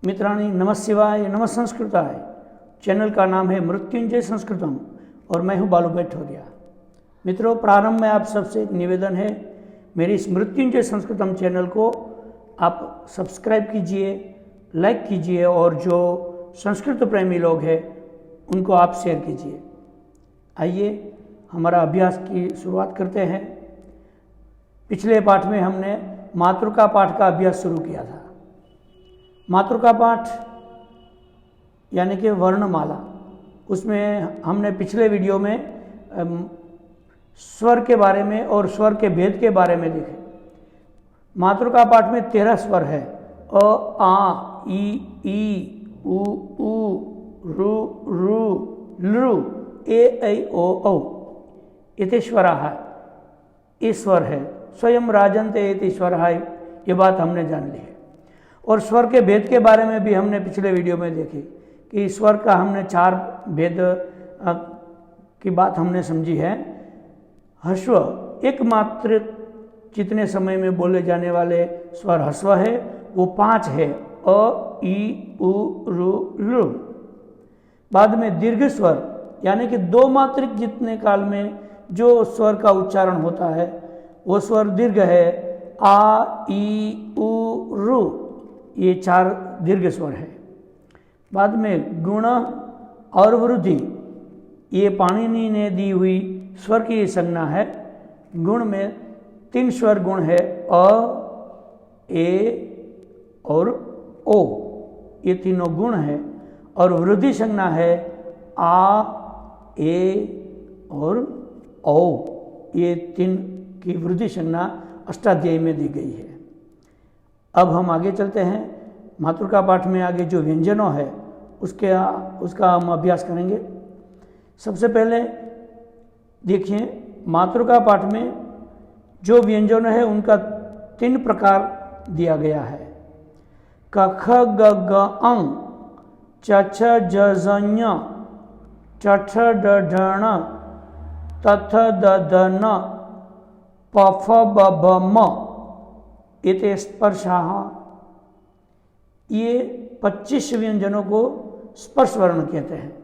मित्राणि नमस्शिवाय नमस्संस्कृताय। चैनल का नाम है मृत्युंजय संस्कृतम और मैं हूं बालू बैठोरिया। मित्रों, प्रारंभ में आप सबसे एक निवेदन है, मेरी इस मृत्युंजय संस्कृतम चैनल को आप सब्सक्राइब कीजिए, लाइक कीजिए और जो संस्कृत प्रेमी लोग हैं उनको आप शेयर कीजिए। आइए हमारा अभ्यास की शुरुआत करते हैं। पिछले पाठ में हमने मातृका पाठ का अभ्यास शुरू किया था। मातृका पाठ यानी कि वर्णमाला, उसमें हमने पिछले वीडियो में स्वर के बारे में और स्वर के भेद के बारे में देखे। मातृका पाठ में 13 स्वर है। अ, आ, ई, उ, रु, लृ, ए, ऐ, ओ, औ इति स्वराः। ये स्वर है। स्वयं राजन्ते इति स्वरः, ये बात हमने जान ली है। और स्वर के भेद के बारे में भी हमने पिछले वीडियो में देखी कि स्वर का हमने 4 भेद की बात हमने समझी है। ह्रस्व एकमात्र जितने समय में बोले जाने वाले स्वर ह्रस्व है वो 5 है। अ, ई, उ, रु, लृ। बाद में दीर्घ स्वर यानी कि 2 मात्रिक जितने काल में जो स्वर का उच्चारण होता है वो स्वर दीर्घ है। आ, ई, उ, रु, ये 4 दीर्घ स्वर है। बाद में गुण और वृद्धि, ये पाणिनि ने दी हुई स्वर की संज्ञा है। गुण में 3 स्वर गुण है, अ, ए और ओ, ये तीनों गुण है। और वृद्धि संज्ञा है आ, ए और औ, ये 3 की वृद्धि संज्ञा अष्टाध्यायी में दी गई है। अब हम आगे चलते हैं। मातृका पाठ में आगे जो व्यंजनों है उसका हम अभ्यास करेंगे। सबसे पहले देखिए, मातृका पाठ में जो व्यंजन है उनका 3 प्रकार दिया गया है। क, ख, ग, घ, अं, च, छ, ज, झ, ञ, च, ठ, ड, ढ, ण, त, थ, द, ध, न, प, फ, ब, भ, म इति स्पर्शाः। ये 25 व्यंजनों को स्पर्श वर्ण कहते हैं।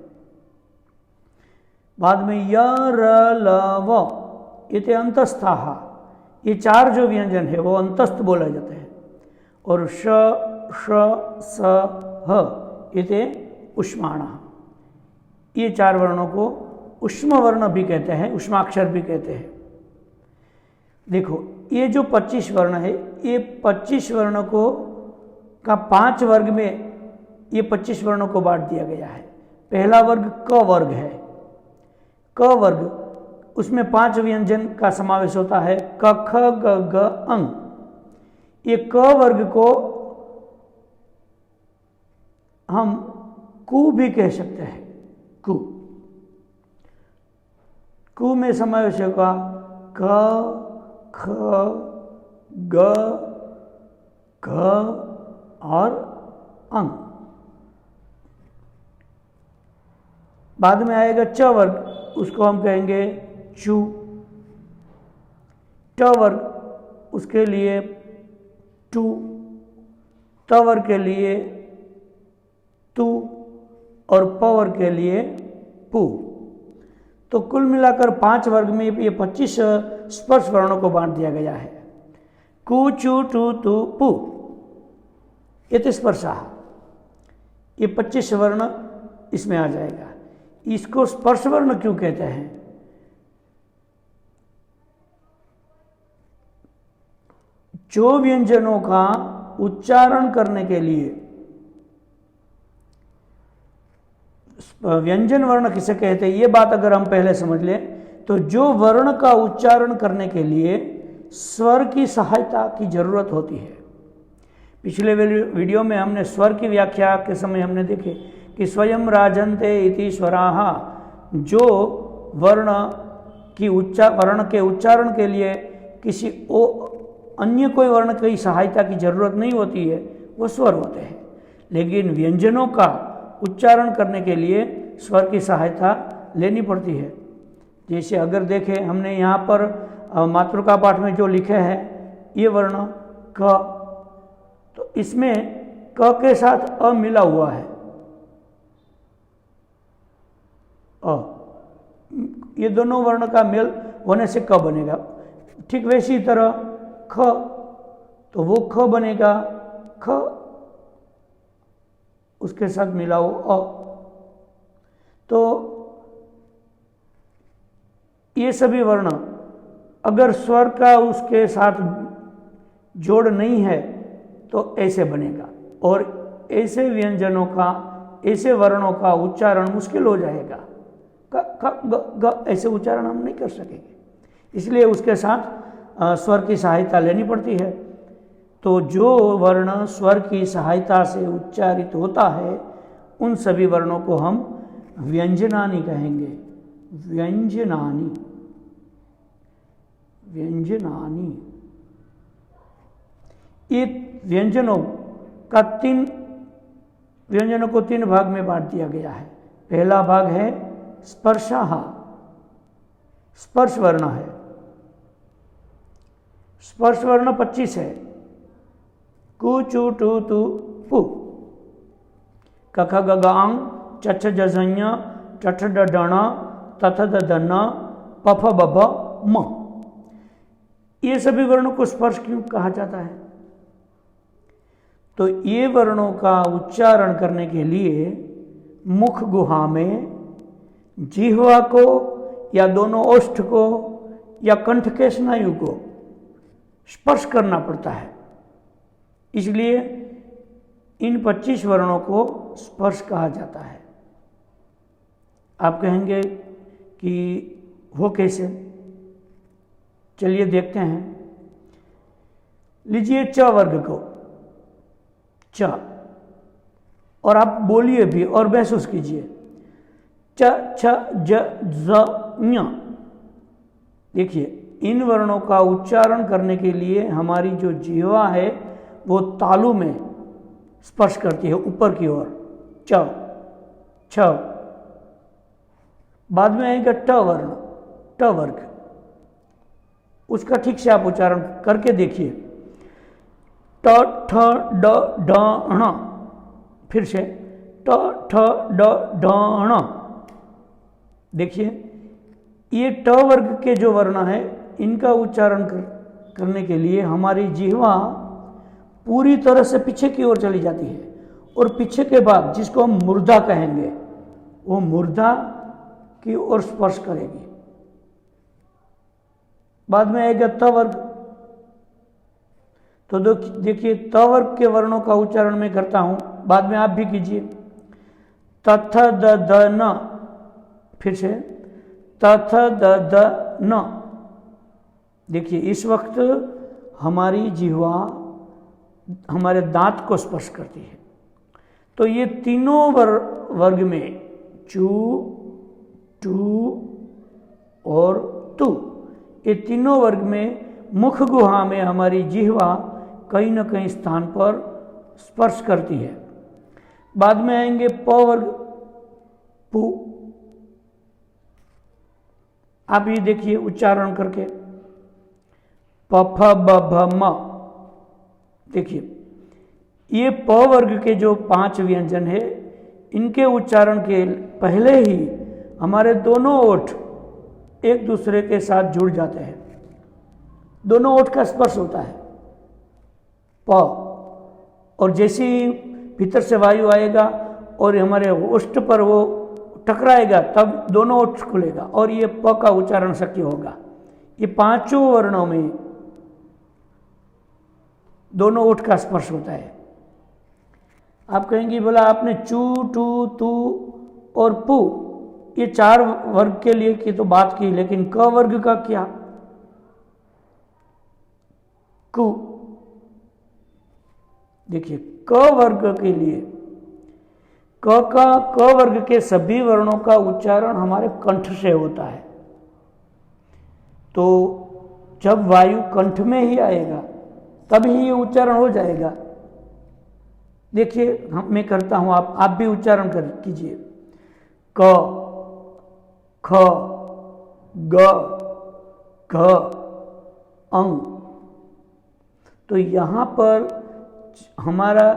बाद में य, र, ल, व इति अंतस्थाः। ये 4 जो व्यंजन है वो अंतस्थ बोले जाते हैं। और श, श, स, ह इति ऊष्माणः। ये 4 वर्णों को ऊष्म वर्ण भी कहते हैं, ऊष्माक्षर भी कहते हैं। देखो, ये जो 25 वर्ण है, ये 25 वर्ण को का 5 वर्ग में ये 25 वर्णों को बांट दिया गया है। पहला वर्ग क वर्ग है। क वर्ग, उसमें 5 व्यंजन का समावेश होता है। क, ख, ग, घ, अं। ये क वर्ग को हम कु भी कह सकते हैं। कु, कु में समावेश होगा क, ख, ग, घ और अंग। बाद में आएगा च वर्ग, उसको हम कहेंगे चू। ट वर्ग, उसके लिए टू। त वर्ग के लिए तू और प वर्ग के लिए पू। तो कुल मिलाकर 5 वर्ग में ये 25 स्पर्श वर्णों को बांट दिया गया है। कु, चू, टू, तू, पू इति स्पर्शाः। ये 25 वर्ण इसमें आ जाएगा। इसको स्पर्श वर्ण क्यों कहते हैं? जो व्यंजनों का उच्चारण करने के लिए, व्यंजन वर्ण किसे कहते हैं ये बात अगर हम पहले समझ लें, तो जो वर्ण का उच्चारण करने के लिए स्वर की सहायता की जरूरत होती है। पिछले वीडियो में हमने स्वर की व्याख्या के समय हमने देखे कि स्वयं राजन्ते इति स्वराः। जो वर्ण के उच्चारण के लिए किसी अन्य कोई वर्ण की सहायता की जरूरत नहीं होती है, वो स्वर होते हैं। लेकिन व्यंजनों का उच्चारण करने के लिए स्वर की सहायता लेनी पड़ती है। जैसे अगर देखें, हमने यहाँ पर मातृका पाठ में जो लिखे हैं ये वर्ण क, तो इसमें क के साथ अ मिला हुआ है, अ, ये दोनों वर्ण का मेल होने से क बनेगा। ठीक वैसी तरह ख, तो वो ख बनेगा, ख उसके साथ मिला हो अ। तो ये सभी वर्ण अगर स्वर का उसके साथ जोड़ नहीं है तो ऐसे बनेगा, और ऐसे व्यंजनों का, ऐसे वर्णों का उच्चारण मुश्किल हो जाएगा। क ख ग ग ऐसे उच्चारण हम नहीं कर सकेंगे, इसलिए उसके साथ स्वर की सहायता लेनी पड़ती है। तो जो वर्ण स्वर की सहायता से उच्चारित होता है उन सभी वर्णों को हम व्यंजनानि कहेंगे। व्यंजनानि, व्यंजनानि। ये व्यंजनों को तीन भाग में बांट दिया गया है। पहला भाग है स्पर्शः, स्पर्श वर्ण है। स्पर्श वर्ण 25 है। कु चु टु तु पु, कख ग घ अंग, चछ जझञ, टठ ड ढण, तथ द धन, पफ बभ म। ये सभी वर्णों को स्पर्श क्यों कहा जाता है? तो ये वर्णों का उच्चारण करने के लिए मुख गुहा में जिह्वा को या दोनों ओष्ठ को या कंठ के स्नायु को स्पर्श करना पड़ता है। इसलिए इन 25 वर्णों को स्पर्श कहा जाता है। आप कहेंगे कि वो कैसे? चलिए देखते हैं। लीजिए च वर्ग को, च, और आप बोलिए भी और महसूस कीजिए। च छ ज ज ञ। देखिए, इन वर्णों का उच्चारण करने के लिए हमारी जो जिह्वा है वो तालु में स्पर्श करती है ऊपर की ओर। च, छ। बाद में आएगा ट वर्ण, ट वर्ग। उसका ठीक से आप उच्चारण करके देखिए। ट ठ ड ढ ण। फिर से ट ठ ड ढ ण। देखिए, ये ट वर्ग के जो वर्ण है इनका उच्चारण करने के लिए हमारी जिह्वा पूरी तरह से पीछे की ओर चली जाती है, और पीछे के बाद जिसको हम मूर्धा कहेंगे वो मूर्धा की ओर स्पर्श करेगी। बाद में आएगा त वर्ग। तो देखिए, त वर्ग के वर्णों का उच्चारण मैं करता हूं, बाद में आप भी कीजिए। तथ द द न। फिर से तथ द द न। देखिए, इस वक्त हमारी जिह्वा हमारे दांत को स्पर्श करती है। तो ये तीनों वर्ग में चू, टू और तू, ये तीनों वर्ग में मुख गुहा में हमारी जिह्वा कहीं न कहीं स्थान पर स्पर्श करती है। बाद में आएंगे प वर्ग, पु। आप ये देखिए उच्चारण करके, प फ ब भ म। देखिए, ये प वर्ग के जो 5 व्यंजन है इनके उच्चारण के पहले ही हमारे दोनों ओठ एक दूसरे के साथ जुड़ जाते हैं, दोनों ओठ का स्पर्श होता है प। और जैसे ही भीतर से वायु आएगा और हमारे ओष्ठ पर वो टकराएगा तब दोनों ओठ खुलेगा और ये प का उच्चारण शक्य होगा। ये 5 वर्णों में दोनों ओठ का स्पर्श होता है। आप कहेंगे बोला आपने चू, टू, तू और पू, ये 4 वर्ग के लिए की तो बात की, लेकिन क वर्ग का क्या? कु। देखिए, क वर्ग के लिए क वर्ग के सभी वर्णों का उच्चारण हमारे कंठ से होता है। तो जब वायु कंठ में ही आएगा तभी ये उच्चारण हो जाएगा। देखिए, मैं करता हूं, आप भी उच्चारण कीजिए। क, ख, ग, घ, अंग। तो यहां पर हमारा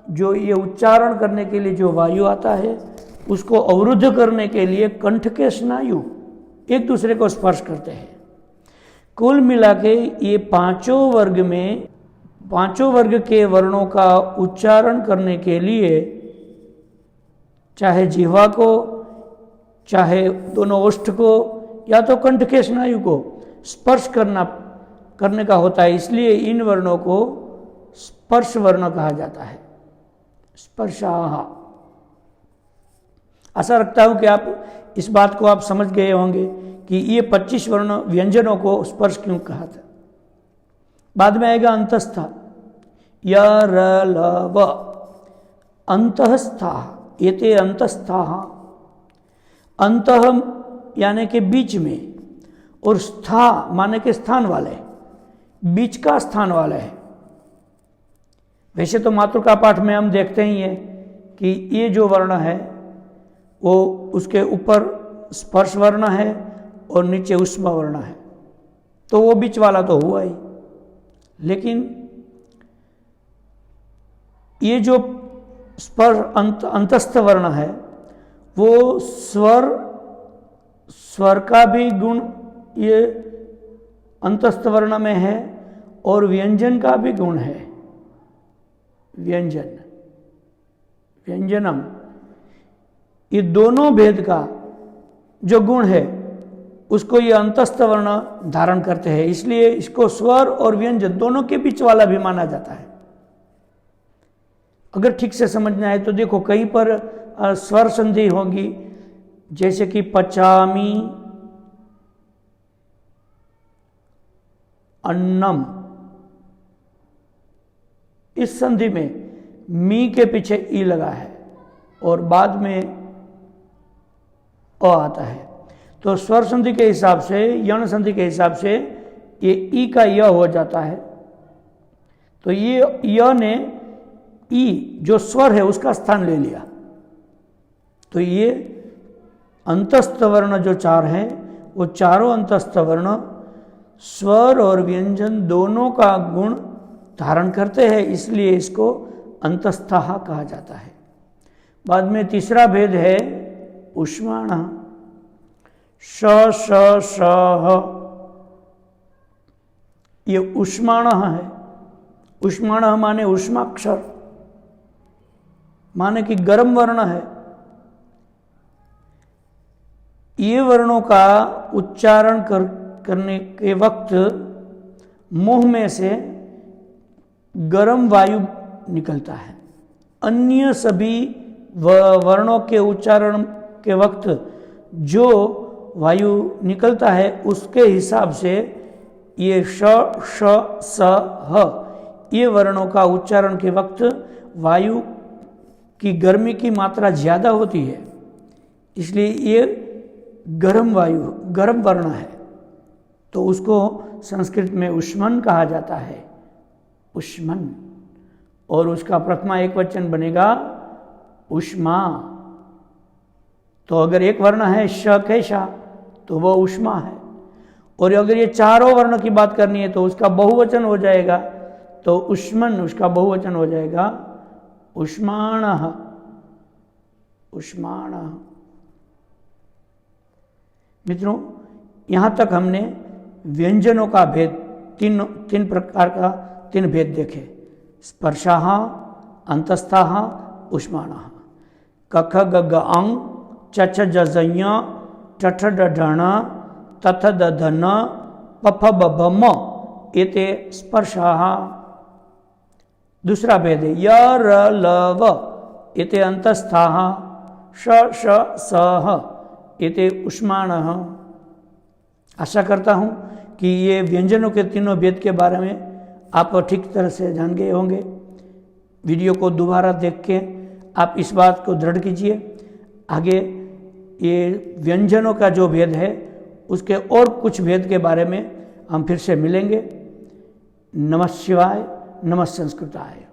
जो ये उच्चारण करने के लिए जो वायु आता है उसको अवरुद्ध करने के लिए कंठ के स्नायु एक दूसरे को स्पर्श करते हैं। कुल मिला के ये पांचों वर्ग के वर्णों का उच्चारण करने के लिए चाहे जिह्वा को, चाहे दोनों ओष्ठ को, या तो कंठ के स्नायु को स्पर्श करने का होता है, इसलिए इन वर्णों को स्पर्श वर्ण कहा जाता है। स्पर्शाः। आशा रखता हूं कि आप इस बात को आप समझ गए होंगे कि ये 25 वर्ण व्यंजनों को स्पर्श क्यों कहा था। बाद में आएगा अंतस्थ, य र ल व, अंतःस्था, एते अंतस्थाः। अंतः यानी के बीच में, और स्था माने के स्थान वाले, बीच का स्थान वाले है। वैसे तो मातृका पाठ में हम देखते ही हैं कि ये जो वर्ण है वो उसके ऊपर स्पर्श वर्ण है और नीचे ऊष्मा वर्ण है, तो वो बीच वाला तो हुआ ही। लेकिन ये जो अंतस्थ वर्ण है वो स्वर का भी गुण ये अंतस्थ वर्ण में है और व्यंजन का भी गुण है। व्यंजनम, ये दोनों भेद का जो गुण है उसको ये अंतस्थ वर्ण धारण करते हैं, इसलिए इसको स्वर और व्यंजन दोनों के बीच वाला भी माना जाता है। अगर ठीक से समझना है तो देखो कहीं पर स्वर संधि होगी, जैसे कि पचामी अन्नम, इस संधि में मी के पीछे ई लगा है और बाद में अ आता है, तो स्वर संधि के हिसाब से, यण संधि के हिसाब से ये ई का य हो जाता है। तो ये य ने ई जो स्वर है उसका स्थान ले लिया, तो ये अंतस्थ वर्ण जो चार हैं वो चारों अंतस्थ वर्ण स्वर और व्यंजन दोनों का गुण धारण करते हैं, इसलिए इसको अंतस्थः कहा जाता है। बाद में तीसरा भेद है ऊष्माण, श श श ह, ये ऊष्माण है। ऊष्माण माने ऊष्माक्षर, माने कि गर्म वर्ण है। ये वर्णों का उच्चारण करने के वक्त मुंह में से गर्म वायु निकलता है। अन्य सभी वर्णों के उच्चारण के वक्त जो वायु निकलता है उसके हिसाब से ये श श स ह, ये वर्णों का उच्चारण के वक्त वायु की गर्मी की मात्रा ज़्यादा होती है, इसलिए ये गर्म वायु, गर्म वर्ण है, तो उसको संस्कृत में ऊष्मन कहा जाता है। ऊष्मन, और उसका प्रथमा एक वचन बनेगा ऊष्मा। तो अगर एक वर्ण है श कैसा, तो वह ऊष्मा है। और अगर ये चारों वर्ण की बात करनी है तो उसका बहुवचन हो जाएगा, तो ऊष्मन उसका बहुवचन हो जाएगा ऊष्माणः। ऊष्माणः। मित्रों, यहाँ तक हमने व्यंजनों का भेद, तीन प्रकार का तीन भेद देखे। स्पर्शाः, अंतस्थाः, ऊष्माणः। कख गग अंग, चछ जजञ, ठठ ढण, तथ दधन, पफ बभम, एते स्पर्शाः। दूसरा भेद है य र ल व, एते अंतस्थाः। श श स ह, एते ऊष्माणः। आशा करता हूँ कि ये व्यंजनों के तीनों भेद के बारे में आप ठीक तरह से जान गए होंगे। वीडियो को दोबारा देख के आप इस बात को दृढ़ कीजिए। आगे ये व्यंजनों का जो भेद है उसके और कुछ भेद के बारे में हम फिर से मिलेंगे। नमः शिवाय, नमः संस्कृताय।